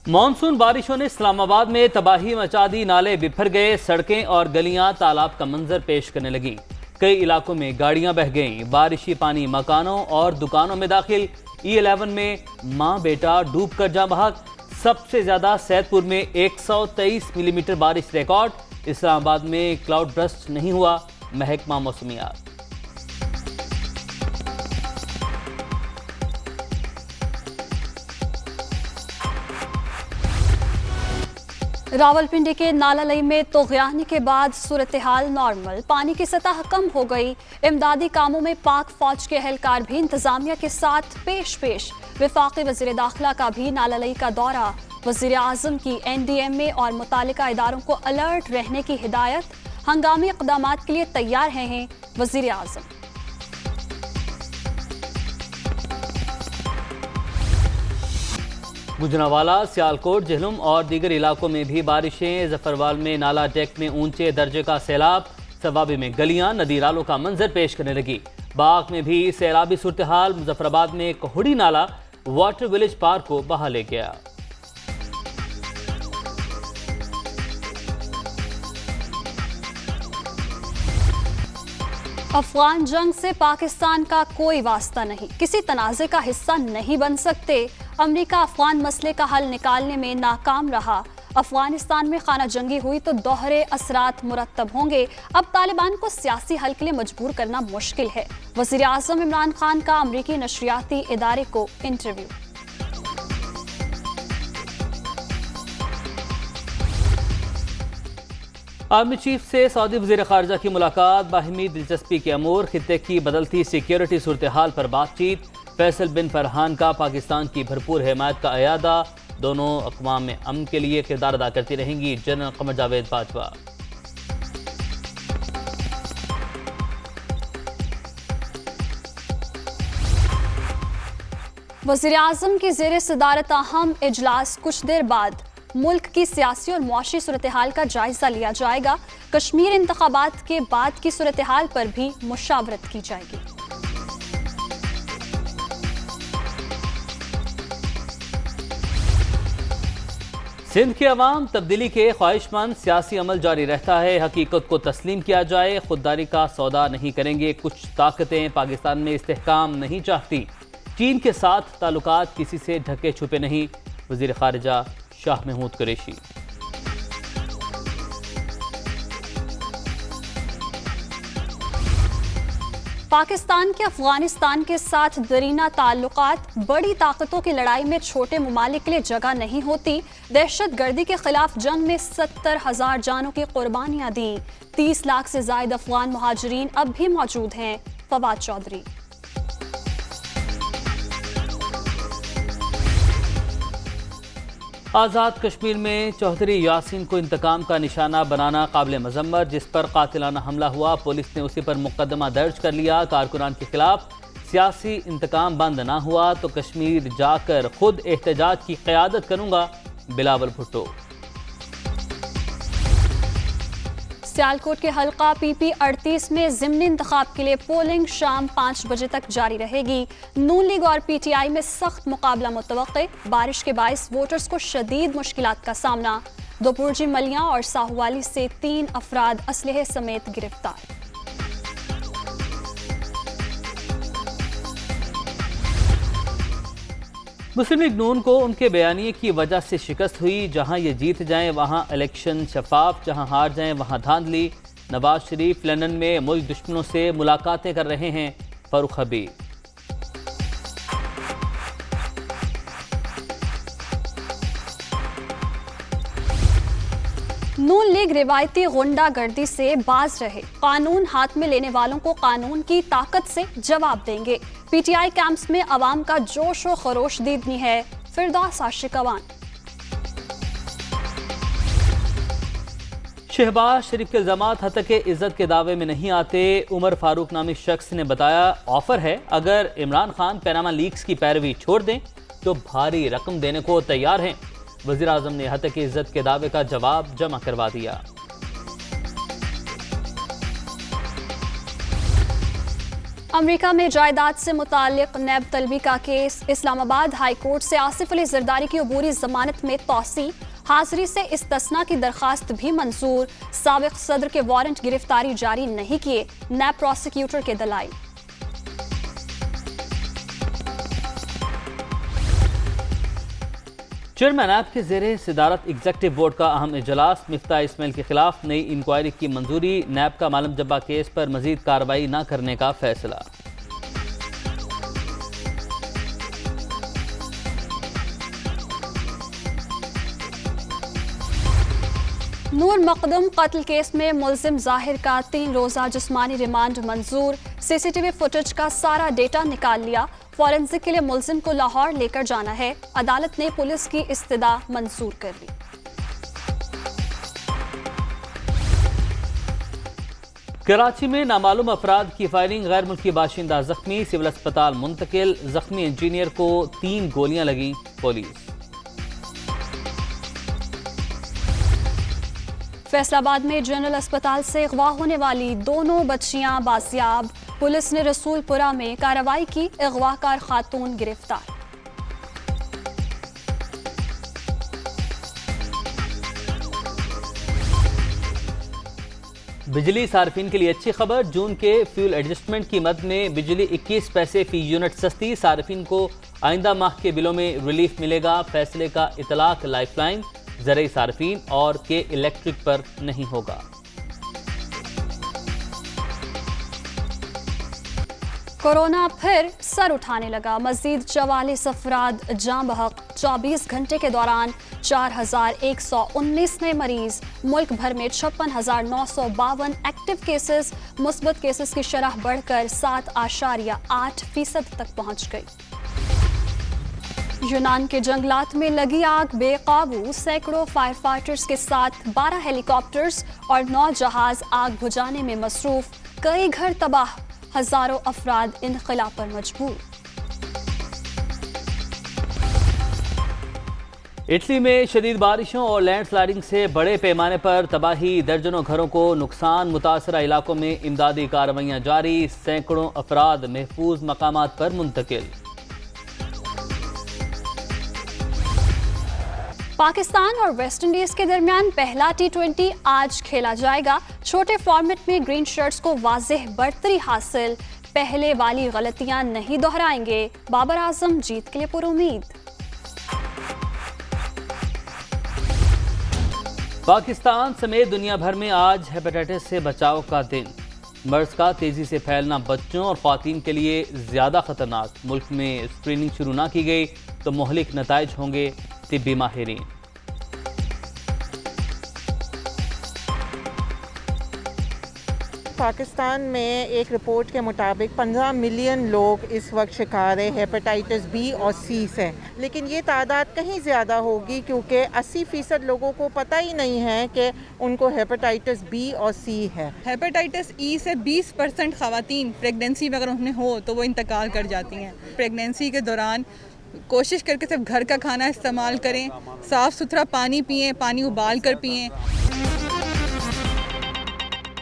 Monsoon बारिशों ने इस्लामाबाद में तबाही मचा दी। नाले बिफर गए, सड़कें और गलियां तालाब का मंजर पेश करने लगी। कई इलाकों में गाड़ियां बह गईं। बारिशी पानी मकानों और दुकानों में दाखिल। E11 में मां बेटा डूब कर जाँ बहक। सबसे ज्यादा सैदपुर में 123 मिलीमीटर बारिश रिकॉर्ड। इस्लामाबाद में क्लाउड बर्स्ट नहीं हुआ, महकमा मौसमियात। रावलपिंडी के नालालई में तोग़यानी के बाद सूरत हाल नॉर्मल, पानी की सतह कम हो गई। इमदादी कामों में पाक फौज के एहलकार भी इंतजामिया के साथ पेश। वफाकी वज़ीर दाखिला का भी नालालई का दौरा। वज़ीर आज़म की NDMA और मुतालिका इदारों को अलर्ट रहने की हिदायत। हंगामी इक़दामात के लिए तैयार हैं वज़ीर आज़म। गुजरांवाला, सियालकोट, झेलम और दीगर इलाकों में भी बारिशें। जफरवाल में नाला डेक में ऊंचे दर्जे का सैलाब। सवाबी में गलियां नदी नालों का मंजर पेश करने लगी। बाग में भी सैलाबी सूरत हाल। मुजफ्फराबाद में कोहड़ी नाला वाटर विलेज पार्क को बहा ले गया। अफगान जंग से पाकिस्तान का कोई वास्ता नहीं, किसी तनाज़े का हिस्सा नहीं बन सकते। अमेरिका अफगान मसले का हल निकालने में नाकाम रहा। अफगानिस्तान में खाना जंगी हुई तो दोहरे असरात मुरत्तब होंगे। अब तालिबान को सियासी हल के लिए मजबूर करना मुश्किल है। वज़ीर आज़म इमरान खान का अमरीकी नशरियाती इदारे को इंटरव्यू। आर्मी चीफ से सऊदी वज़ीर ख़ारिजा की मुलाकात। बाहिमी दिलचस्पी के अमूर। खित्ते की बदलती सिक्योरिटी सूरत हाल पर बातचीत। फैसल बिन फरहान का पाकिस्तान की भरपूर हिमायत का अयादा। दोनों अक़वाम में अमन के लिए किरदार अदा करती रहेंगी, जनरल क़मर जावेद बाजवा। वज़ीर आज़म की ज़ेर सदारत अहम इजलास। कुछ देर बाद मुल्क की सियासी और मुआशी सूरत हाल का जायजा लिया जाएगा। कश्मीर इंतखाबात के बाद की सूरत हाल पर भी मुशावरत की जाएगी। सिंध के अवाम तब्दीली के ख्वाहिशमंद। सियासी अमल जारी रहता है। हकीकत को तस्लीम किया जाए। खुददारी का सौदा नहीं करेंगे। कुछ ताकतें पाकिस्तान में इस्तेहकाम नहीं चाहती। चीन के साथ ताल्लुकात किसी से ढके छुपे नहीं। वज़ीर ख़ारिजा शाह महमूद कुरैशी। पाकिस्तान के अफगानिस्तान के साथ दरीना ताल्लुकात। बड़ी ताकतों की लड़ाई में छोटे ममालिक के लिए जगह नहीं होती। दहशत गर्दी के खिलाफ जंग में 70,000 जानों की कुर्बानियां दी। 30 लाख से ज्यादा अफगान मुहाजिरीन अब भी मौजूद हैं। फवाद चौधरी। आज़ाद कश्मीर में चौधरी यासीन को इंतकाम का निशाना बनाना काबिल मजम्मत। जिस पर कातिलाना हमला हुआ, पुलिस ने उसी पर मुकदमा दर्ज कर लिया। कारकुनान के खिलाफ सियासी इंतकाम बंद ना हुआ तो कश्मीर जाकर खुद एहतजाज की क़यादत करूंगा, बिलावल भुट्टो। सियालकोट के हल्का PP 38 में ज़िमनी इंतखाब के लिए पोलिंग शाम 5 बजे तक जारी रहेगी। नून लीग और PTI में सख्त मुकाबला मुतवक्के। बारिश के बाइस वोटर्स को शदीद मुश्किलात का सामना। दोपुरजी मलिया और साहुवाली से 3 अफराद असलहे समेत गिरफ्तार। मुस्लिम लीग नून को उनके बयानिए की वजह से शिकस्त हुई। जहां ये जीत जाएं वहां इलेक्शन शफाफ, जहां हार जाएं वहां धांधली। नवाज शरीफ लंदन में मुल्क दुश्मनों से मुलाकातें कर रहे हैं। फारूक हबीब। नून लीग रिवायती गुंडागर्दी से बाज रहे। कानून हाथ में लेने वालों को कानून की ताकत से जवाब देंगे। PTI कैंप्स में अवाम का जोश व खरोश दीदनी है। फिरदौस आशिकवान। शहबाज शरीफ के इल्जामात हतक इज्जत के दावे में नहीं आते। उमर फारूक नामी शख्स ने बताया, ऑफर है, अगर इमरान खान पैनामा लीक्स की पैरवी छोड़ दें तो भारी रकम देने को तैयार हैं। वज़ीर आज़म ने हतक इज्जत के दावे का जवाब जमा करवा दिया। अमेरिका में जायदाद से मुताल्लिक नैब तलबी का केस। इस्लामाबाद हाई कोर्ट से आसिफ अली जरदारी की अबूरी जमानत में तौसी। हाजिरी से इस्तिस्ना की दरखास्त भी मंजूर। साबिक सदर के वारंट गिरफ्तारी जारी नहीं किए, नैब प्रोसिक्यूटर के दलाइल। चेयरमैन ऐप के ज़ेरे सदारत एग्जेक्टिव बोर्ड का अहम इजलास। मिफ्ता इस्माइल के खिलाफ नई इंक्वायरी की मंजूरी। नैब का मालम जब्बा केस पर मजीद कार्रवाई न करने का फैसला। नूर मकदम कत्ल केस में मुल्जिम जाहिर का 3 रोज़ा जिस्मानी रिमांड मंजूर। सीसीटीवी फुटेज का सारा डेटा निकाल लिया। फॉरेंसिक के लिए मुल्जिम को लाहौर लेकर जाना है। अदालत ने पुलिस की इस्तदा मंजूर कर ली। कराची में नामालूम अफराद की फायरिंग, गैर मुल्की बाशिंदा जख्मी, सिविल अस्पताल मुंतकिल। जख्मी इंजीनियर को 3 गोलियां लगी। पुलिस। फैसलाबाद में जनरल अस्पताल से अगवा होने वाली दोनों बच्चियां बाजियाब। पुलिस ने रसूलपुरा में कार्रवाई की। अगवाकार खातून गिरफ्तार। बिजली सार्फिन के लिए अच्छी खबर। जून के फ्यूल एडजस्टमेंट की मद में बिजली 21 पैसे फी यूनिट सस्ती। सार्फिन को आइंदा माह के बिलों में रिलीफ मिलेगा। फैसले का इतलाक लाइफलाइन, ज़राई सार्फिन और के इलेक्ट्रिक पर नहीं होगा। कोरोना फिर सर उठाने लगा। मजीद 44 अफराद जाँ बहक। 24 घंटे के दौरान 4119 नए मरीज। मुल्क भर में 56,952 एक्टिव केसेस। मुस्बत केसेस की शरह बढ़कर 7.8% तक पहुंच गई। यूनान के जंगलात में लगी आग बेकाबू। सैकड़ों फायर फाइटर्स के साथ 12 हेलीकॉप्टर्स और 9 जहाज आग बुझाने में मसरूफ। कई घर तबाह, हजारों अफराद इनखला पर मजबूर। इटली में शदीद बारिशों और लैंडस्लाइडिंग से बड़े पैमाने पर तबाही। दर्जनों घरों को नुकसान। मुतासरा इलाकों में इमदादी कार्रवाइयां जारी। सैकड़ों अफराद महफूज मकामात पर मुंतकिल। पाकिस्तान और वेस्ट इंडीज के दरमियान पहला T20 आज खेला जाएगा। छोटे फॉर्मेट में ग्रीन शर्ट्स को वाज़ेह बढ़तरी हासिल। पहले वाली गलतियां नहीं दोहराएंगे। बाबर आजम जीत के लिए पुरुमीद। पाकिस्तान समेत दुनिया भर में आज हेपेटाइटिस से बचाव का दिन। मर्ज का तेजी से फैलना बच्चों और ख्वातीन के लिए ज्यादा खतरनाक। मुल्क में स्क्रीनिंग शुरू ना की गई तो मुहलिक नताइज होंगे। तिब्बी माहिरीन। पाकिस्तान में एक रिपोर्ट के मुताबिक 15 मिलियन लोग इस वक्त शिकार है हेपेटाइटिस बी और सी से, लेकिन ये तादाद कहीं ज़्यादा होगी क्योंकि 80% लोगों को पता ही नहीं है कि उनको हेपेटाइटिस बी और सी है। हेपेटाइटिस ई से 20% ख़वातीन प्रेगनेंसी में अगर उन्हें हो तो वो इंतकाल कर जाती हैं। प्रेगनेंसी के दौरान कोशिश करके सिर्फ घर का खाना इस्तेमाल करें, साफ़ सुथरा पानी पिएं, पानी उबाल कर पिएं।